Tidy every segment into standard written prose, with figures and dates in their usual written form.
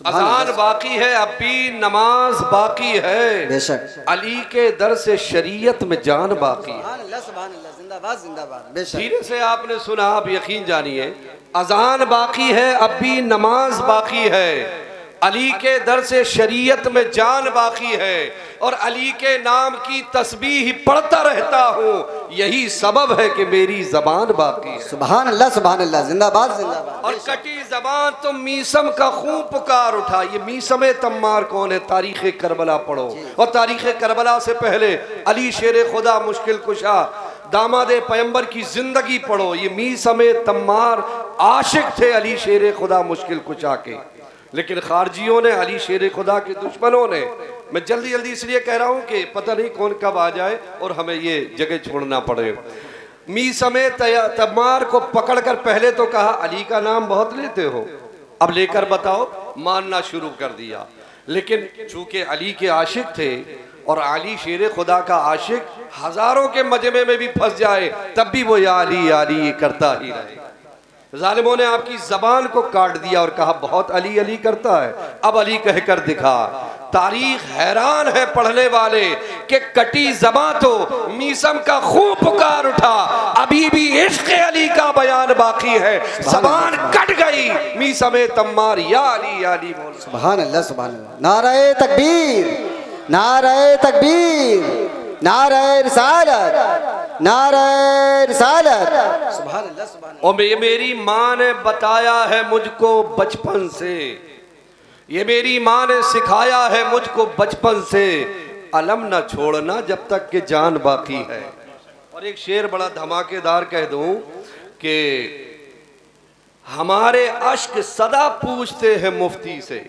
अजान बाकी है, अब भी नमाज बाकी है, बेशक अली के दर से शरीयत में जान बाकी है। सुभान अल्लाह, जिंदाबाद जिंदाबाद। बेशक धीरे से आपने सुना, आप यकीन जानिए, अजान बाकी है, अब भी नमाज बाकी है, अली के दर से शरीयत में जान बाकी है, और अली के नाम की तस्बीह पढ़ता रहता हूँ, यही सबब है कि मेरी जबान बाकी है। सुभान अल्लाह, जिंदाबाद जिंदाबाद। और कटी जबान तो मीसम का खून पुकार उठा। ये मीसम तम्मार कौन है? तारीख करबला पढ़ो, और तारीख करबला से पहले अली शेर खुदा मुश्किल कुशा दामादे पैगंबर की जिंदगी पढ़ो। ये मीसम तम्मार आशिक थे अली शेर खुदा मुश्किल कुशा के, लेकिन खारजियों ने, अली शेर खुदा के दुश्मनों ने, मैं जल्दी जल्दी इसलिए कह रहा हूँ कि पता नहीं कौन कब आ जाए और हमें ये जगह छोड़ना पड़े। मीसमे तम्मार को पकड़कर पहले तो कहा अली का नाम बहुत लेते हो, अब लेकर बताओ, मानना शुरू कर दिया। लेकिन चूंकि अली के आशिक थे और अली शेर खुदा का आशिक हजारों के मजमे में भी फंस जाए तब भी वो या अली करता ही रहे। जालिमों ने आपकी जबान को काट दिया और कहा बहुत अली अली करता है, अब अली कहकर दिखा। तारीख हैरान है पढ़ने वाले कि कटी जबां तो मीसम का खून पुकार उठा, अभी भी इश्क अली का बयान बाकी है। जबान कट गई, मीसम तम्मार या अली बोल। सुभान अल्लाह, सुभान अल्लाह। नारे तकबीर, नारे तकबीर, नारे रिसालत, नारे रिसालत। सुभान अल्लाह, सुभान अल्लाह। और ये मेरी माँ ने बताया है मुझको बचपन से, ये मेरी माँ ने सिखाया है मुझको बचपन से, अलम न छोड़ना जब तक कि जान बाकी है। और एक शेर बड़ा धमाकेदार कह दूं कि हमारे अश्क सदा पूछते हैं मुफ्ती से,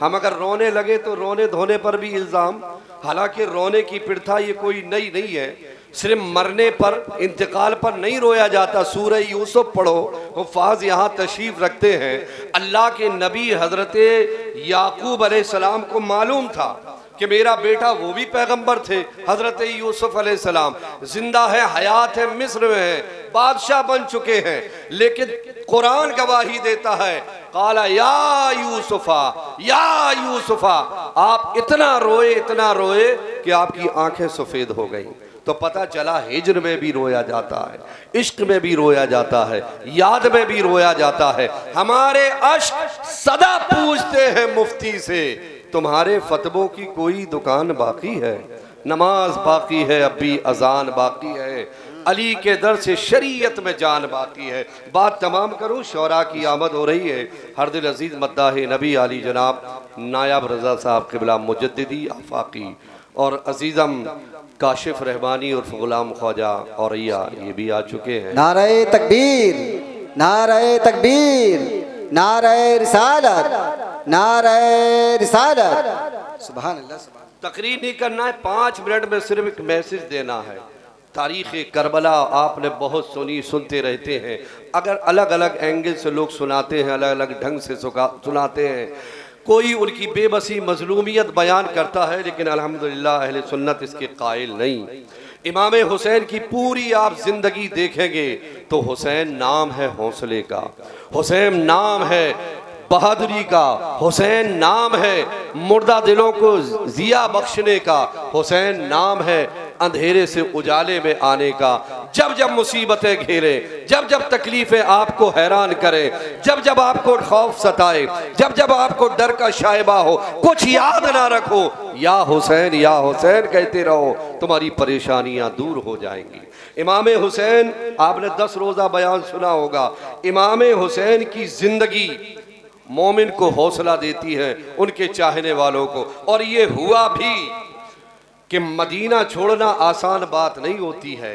हम अगर रोने लगे तो रोने धोने पर भी इल्ज़ाम, हालांकि रोने की प्रथा ये कोई नई नहीं है, सिर्फ मरने पर, इंतकाल पर नहीं रोया जाता। सूरह यूसुफ पढ़ो, हुफ़ाज़ यहाँ तशरीफ़ रखते हैं। अल्लाह के नबी हज़रत याकूब अलैहिस्सलाम को मालूम था कि मेरा बेटा वो भी पैगंबर थे, हज़रत यूसुफ अलैहिस्सलाम जिंदा है, हयात है, मिस्र में है, बादशाह बन चुके हैं, लेकिन कुरान गवाही देता है काला या यूसुफा, आप इतना रोए कि आपकी आंखें सफ़ेद हो गई। तो पता चला हिज्र में भी रोया जाता है, इश्क में भी रोया जाता है, याद में भी रोया जाता है। हमारे अश्क सदा पूछते हैं मुफ्ती से, तुम्हारे फतवों की कोई दुकान बाकी है? नमाज बाकी है, अब भी अजान बाकी है, अली के दर से शरीयत में जान बाकी है। बात तमाम करूँ, शौरा की आमद हो रही है। हर दिल अजीज़ मद्दाह नबी आली जनाब नायाब रज़ा साहब क़िबला मुजद्दिदी आफाकी और अजीज़म काशिफ रहमानी और ग़ुलाम ख्वाजा औरैया ये भी आ चुके हैं। नारे तकबीर, नारे तकबीर, नारे रिसालत, नारे रिसालत। सुभान अल्लाह, सुभान। तकरीर नहीं करना है, 5 मिनट में सिर्फ एक मैसेज देना है। तारीख़ करबला आपने बहुत सुनी, सुनते रहते हैं, अगर अलग अलग एंगल से लोग सुनाते हैं, अलग अलग ढंग से सुनाते हैं, कोई उनकी बेबसी मजलूमियत बयान करता है, लेकिन अल्हम्दुलिल्लाह अहले सुन्नत इसके कायल नहीं। इमाम हुसैन की पूरी आप जिंदगी देखेंगे तो हुसैन नाम है हौसले का, हुसैन नाम है बहादुरी का, हुसैन नाम है मुर्दा दिलों को जिया बख्शने का, हुसैन नाम है अंधेरे से उजाले में आने का। जब जब मुसीबतें घेरे, जब जब तकलीफें आपको हैरान करें, जब जब आपको खौफ सताए, जब जब आपको डर का शायबा हो, कुछ याद ना रखो, या हुसैन कहते रहो, तुम्हारी परेशानियां दूर हो जाएंगी। इमाम हुसैन, आपने 10 रोज़ा बयान सुना होगा, इमाम हुसैन की जिंदगी मोमिन को हौसला देती है, उनके चाहने वालों को। और ये हुआ भी कि मदीना छोड़ना आसान बात नहीं होती है,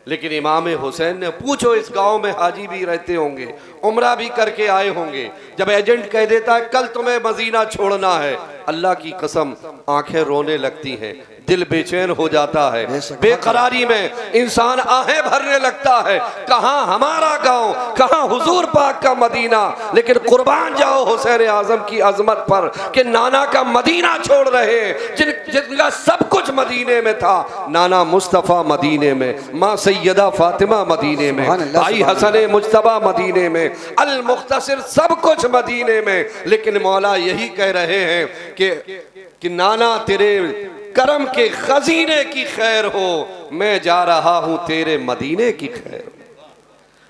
लेकिन इमाम हुसैन ने, पूछो इस गांव में हाजी भी रहते होंगे, उम्रा भी करके आए होंगे, जब एजेंट कह देता है कल तुम्हें मदीना छोड़ना है, अल्लाह की कसम आंखें रोने लगती हैं। दिल बेचैन हो जाता है, बेकरारी में इंसान आहें भरने लगता है, कहाँ हमारा गांव, कहाँ हुजूर पाक का मदीना। लेकिन कुर्बान जाओ हुसैन आजम की अजमत पर कि नाना का मदीना छोड़ रहे हैं, जिनका सब कुछ मदीने में था। नाना मुस्तफ़ा मदीने में, माँ सैयदा फातिमा मदीने में, भाई हसन मुज्तबा मदीने में, अल मुख्तसिर सब कुछ मदीने में। लेकिन मौला यही कह रहे हैं कि नाना तेरे करम के खजीने की खैर हो, मैं जा रहा हूं तेरे मदीने की खैर।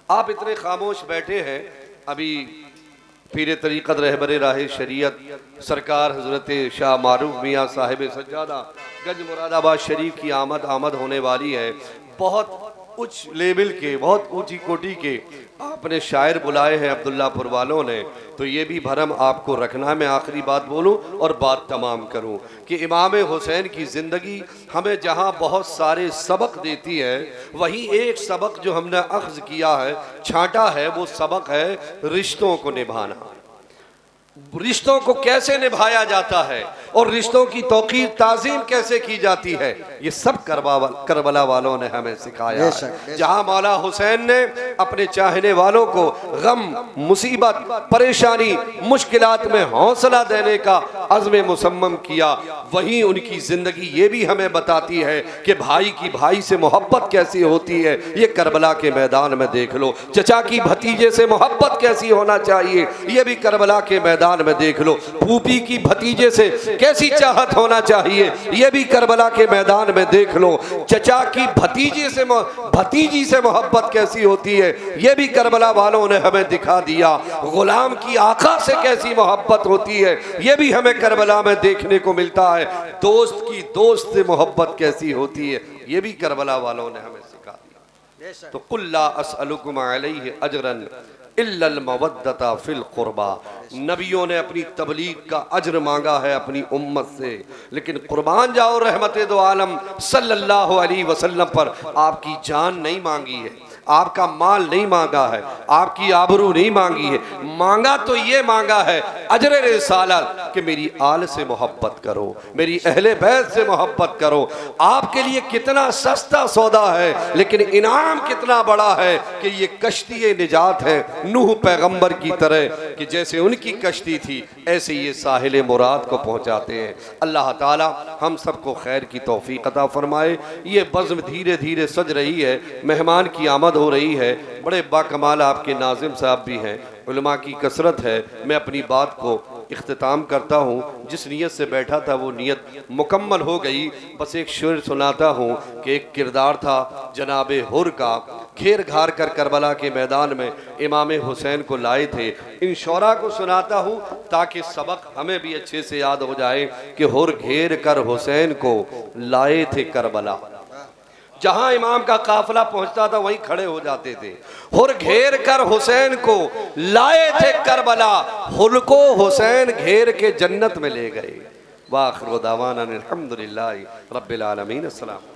आप इतने खामोश बैठे हैं, अभी पीर तरीक़त रहबर राह शरीयत सरकार हजरत शाह मारूफ मियाँ साहिब सज्जादा गंज मुरादाबाद शरीफ की आमद होने वाली है। बहुत उच्च लेवल के, बहुत ऊंची कोटि के आपने शायर बुलाए हैं अब्दुल्लापुर वालों ने, तो ये भी भरम आपको रखना है। मैं आखिरी बात बोलूं और बात तमाम करूं कि इमाम हुसैन की ज़िंदगी हमें जहां बहुत सारे सबक देती है, वहीं एक सबक जो हमने अख्ज़ किया है, छांटा है, वो सबक है रिश्तों को निभाना। रिश्तों को कैसे निभाया जाता है और रिश्तों की तौक़ीर ताज़ीम कैसे की जाती है, ये सब करबला वालों ने हमें सिखाया है। जहाँ मौला हुसैन ने अपने चाहने वालों को गम, मुसीबत, परेशानी, मुश्किलात में हौसला देने का अज़्म मुसम्मम किया, वहीं उनकी ज़िंदगी ये भी हमें बताती है कि भाई की भाई से मोहब्बत कैसी होती है। ये करबला के मैदान में देख लो। चचा की भतीजे से मोहब्बत कैसी होना चाहिए, ये भी करबला के मैदान में देख लो। फूफी की भतीजे से कैसी चाहत होना चाहिए, यह भी करबला के मैदान में देख लो। चचा की भतीजी से मोहब्बत कैसी होती है, यह भी करबला वालों ने हमें दिखा दिया। गुलाम की आका से कैसी मोहब्बत होती है, यह भी हमें करबला में देखने को मिलता है। दोस्त की दोस्त से मोहब्बत कैसी होती है, यह भी करबला वालों ने हमें सिखा दिया। तो कुल्ला असअलुकुम अलैहि अजरन इल्लल मवद्दता फिल कुर्बा। नबियों ने अपनी तबलीग का अज्र मांगा है अपनी उम्मत से, लेकिन कुर्बान जाओ रहमते दो आलम सल्लल्लाहु अलैहि वसल्लम पर आपकी जान नहीं मांगी है, आपका माल नहीं मांगा है, आपकी आबरू नहीं मांगी है। मांगा तो ये मांगा है अजर रिसालत कि मेरी आल से मोहब्बत करो, मेरी अहले बैत से मोहब्बत करो। आपके लिए कितना सस्ता सौदा है, लेकिन इनाम कितना बड़ा है कि ये कश्ती निजात है नूह पैगंबर की तरह, कि जैसे उनकी कश्ती थी ऐसे ये साहिल मुराद को पहुंचाते हैं। अल्लाह ताला हम सबको खैर की तौफीक अता फरमाए। ये बज़्म धीरे धीरे सज रही है, मेहमान की आमद हो रही है। बड़े बाकमाल आपके नाजिम साहब भी हैं, उलमा की कसरत है। मैं अपनी बात को इख्तिताम करता हूँ। जिस नीयत से बैठा था वो नीयत मुकम्मल हो गई। बस एक शेर सुनाता हूँ कि एक किरदार था जनाबे हुर का, घेर घार कर करबला के मैदान में इमाम हुसैन को लाए थे। इन शौरा को सुनाता हूँ ताकि सबक हमें भी अच्छे से याद हो जाए कि हुर घेर कर हुसैन को लाए थे करबला। जहां इमाम का काफिला पहुंचता था वहीं खड़े हो जाते थे। हुर घेर कर हुसैन को लाए थे करबला, हुर को हुसैन घेर के जन्नत में ले गए। वाखिर दावाना अल्हम्दुलिल्लाहि रब्बिल आलमीन। अस्सलाम।